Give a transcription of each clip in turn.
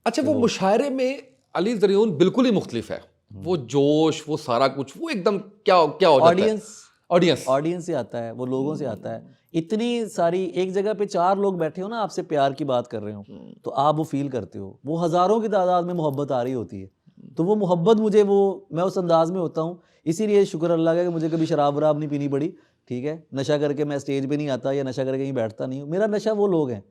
अच्छा, वो मुशायरे में अली ज़रियून बिल्कुल ही मुख्तलिफ है। वो जोश, वो सारा कुछ, वो एकदम क्या क्या हो जाता है। ऑडियंस से आता है, वो लोगों से आता है। इतनी सारी एक जगह पे 4 लोग बैठे हो ना, आपसे प्यार की बात कर रहे हो, तो आप वो फील करते हो। वो हज़ारों की तादाद में मोहब्बत आ रही होती है, तो वो मोहब्बत मुझे, वो मैं उस अंदाज में होता हूँ। इसीलिए शुक्र अल्लाह का कि मुझे कभी शराब वराब नहीं पीनी पड़ी, ठीक है। नशा करके मैं स्टेज पे नहीं आता या नशा करके कहीं बैठता नहीं हूँ। मेरा नशा वो लोग हैं,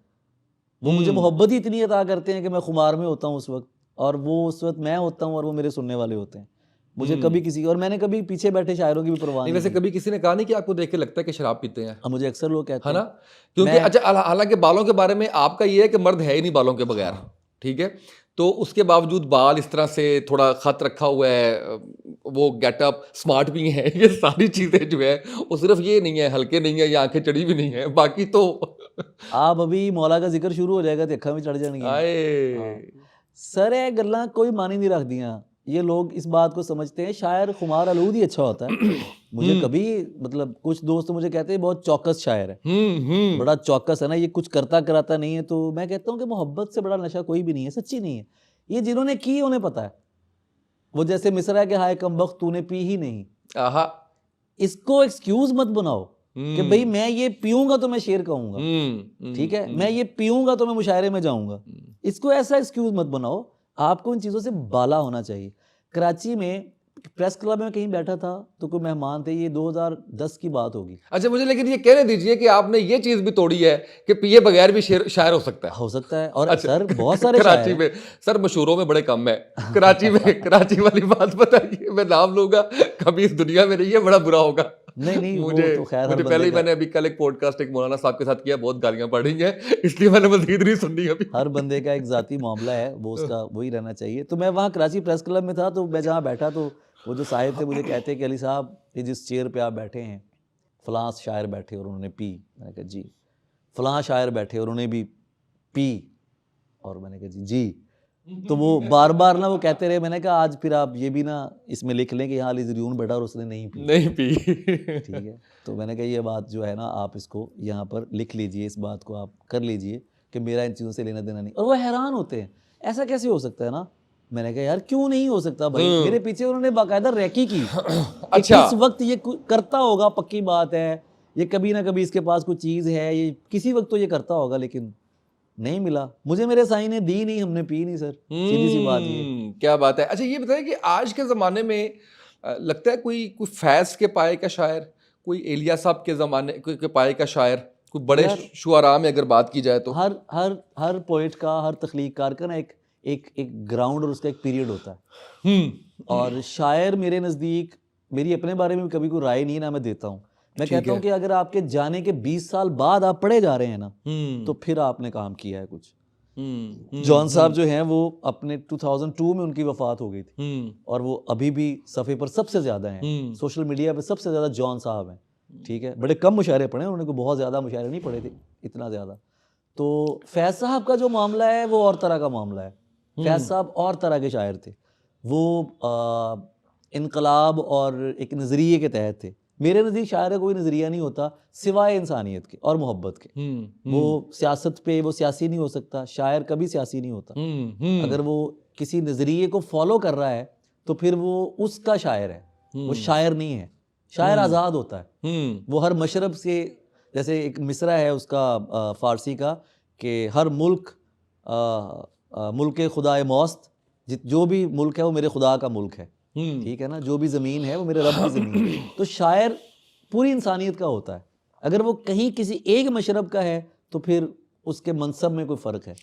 वो मुझे मोहब्बत ही इतनी अता करते हैं कि मैं खुमार में होता हूँ उस वक्त, और वो उस वक्त मैं होता हूँ और वो मेरे सुनने वाले होते हैं। मुझे कभी किसी, और मैंने कभी पीछे बैठे शायरों की भी परवाह नहीं, नहीं वैसे की। कभी किसी ने कहा नहीं कि आपको देख के लगता है कि शराब पीते हैं? अब मुझे अक्सर लोग कहते है ना? हैं। क्योंकि मैं अच्छा, हालांकि बालों के बारे में आपका ये है कि मर्द है ही नहीं बालों के बगैर, ठीक है। तो उसके बावजूद बाल इस तरह से थोड़ा खत रखा हुआ है, वो गेटअप स्मार्ट भी है, ये सारी चीजें जो है वो सिर्फ ये नहीं है, हल्के नहीं है, या आंखें चढ़ी भी नहीं है, बाकी तो आप अभी मौला का जिक्र शुरू हो जाएगा तो अखा में चढ़ जाएंगी। हाँ आए। सर, ये गल्लां कोई मानी नहीं रख दियाँ। ये लोग इस बात को समझते हैं शायर खुमार आलूद ही अच्छा होता है। मुझे कभी, मतलब कुछ दोस्त मुझे कहते हैं बहुत चौकस शायर है, बड़ा चौकस है ना, ये कुछ करता कराता नहीं है। तो मैं कहता हूँ कि मोहब्बत से बड़ा नशा कोई भी नहीं है, सच्ची नहीं है। ये जिन्होंने की उन्हें पता है। वो जैसे मिसरा है कि हाय कमबख्त तूने पी ही नहीं, आहा। इसको एक्सक्यूज मत बनाओ कि भाई मैं ये पीऊंगा तो मैं शेर कहूंगा, ठीक है, मैं ये पीऊंगा तो मैं मुशायरे में जाऊंगा। इसको ऐसा एक्सक्यूज मत बनाओ। आपको इन चीज़ों से बाला होना चाहिए। कराची में प्रेस क्लब में कहीं बैठा था तो कोई मेहमान थे, ये 2010 की बात होगी। अच्छा, मुझे लेकिन ये कहने दीजिए कि आपने ये चीज भी तोड़ी है कि पिए बगैर भी शायर हो सकता है। हो सकता है, और अच्छा, सर बहुत सारे शायर कराची हैं। में सर मशहूरों में बड़े कम है। कराची में कराची वाली बात बताइए, मैं नाम लूंगा, कभी इस दुनिया में नहीं है, बड़ा बुरा होगा। नहीं वो मुझे तो खैर हर मुझे पहले बंदे ही, का, मैंने अभी कल एक पॉडकास्ट एक मौलाना साहब के साथ किया, बहुत गालियां पड़ रही हैं, इसलिए मैंने मजीद नहीं सुननी अभी। हर बंदे का एक ज़ाती मामला है, वो उसका वही रहना चाहिए। तो मैं वहाँ कराची प्रेस क्लब में था, तो मैं जहाँ बैठा तो वो जो साहिब थे मुझे कहते हैं कि अली साहब, ये जिस चेयर पे आप बैठे हैं फ़लाँ शायर बैठे और उन्होंने पी। मैंने कहा जी। फ़लाँ शायर बैठे और उन्होंने भी पी, और मैंने कहा जी जी। तो वो बार बार ना वो कहते रहे। मैंने कहा आज फिर आप ये भी ना इसमें लिख लें कि यहाँ अली ज़रियून बैठा और उसने नहीं पी। नहीं पी। ठीक है, तो मैंने कहा ये बात जो है ना, आप इसको यहाँ पर लिख लीजिए, इस बात को आप कर लीजिए कि मेरा इन चीज़ों से लेना देना नहीं। और वो हैरान होते हैं, ऐसा कैसे हो सकता है ना। मैंने कहा यार क्यों नहीं हो सकता भाई। मेरे पीछे उन्होंने बाकायदा रैकी की कि अच्छा। किस वक्त ये करता होगा, पक्की बात है, ये कभी ना कभी इसके पास कुछ चीज़ है, ये किसी वक्त तो ये करता होगा, लेकिन नहीं मिला मुझे। मेरे साईं ने दी नहीं, हमने पी नहीं सर, सीधी सी बात ये। क्या बात है। अच्छा, ये बताइए कि आज के ज़माने में लगता है कोई कोई फैज़ के पाए का शायर, कोई एलिया साहब के ज़माने के पाए का शायर, कोई बड़े यार शुआरा में अगर बात की जाए तो? हर हर हर पोइट का, हर तख्लीककार का ना एक एक एक ग्राउंड और उसका एक पीरियड होता है। और शायर मेरे नज़दीक, मेरी अपने बारे में कभी कोई राय नहीं ना मैं देता हूँ। मैं कहता हूँ कि अगर आपके जाने के 20 साल बाद आप पढ़े जा रहे हैं ना, तो फिर आपने काम किया है कुछ। जॉन साहब जो हैं वो अपने 2002 में उनकी वफात हो गई थी, और वो अभी भी सफ़े पर सबसे ज़्यादा हैं, सोशल मीडिया पे सबसे ज़्यादा जॉन साहब हैं। ठीक है, बड़े कम मुशायरे पढ़े उन्होंने, को बहुत ज़्यादा मुशायरे नहीं पढ़े थे इतना ज़्यादा। तो फैज़ साहब का जो मामला है वो और तरह का मामला है। फैज़ साहब और तरह के शायर थे। वो इनकलाब और एक नज़रिए के तहत थे। मेरे नज़दीक शायर का कोई नज़रिया नहीं होता सिवाय इंसानियत के और मोहब्बत के। वो सियासत पे वो सियासी नहीं हो सकता, शायर कभी सियासी नहीं होता। अगर वो किसी नज़रिए को फॉलो कर रहा है तो फिर वो उसका शायर है, वो शायर नहीं है। शायर आज़ाद होता है, वो हर मशरब से, जैसे एक मिसरा है उसका फ़ारसी का कि हर मुल्क मुल्क खुदाए मौस्त, जो भी मुल्क है वो मेरे खुदा का मुल्क है। ठीक है ना, जो भी ज़मीन है वो मेरे रब की ज़मीन है। तो शायर पूरी इंसानियत का होता है। अगर वो कहीं किसी एक मशरब का है तो फिर उसके मनसब में कोई फ़र्क है।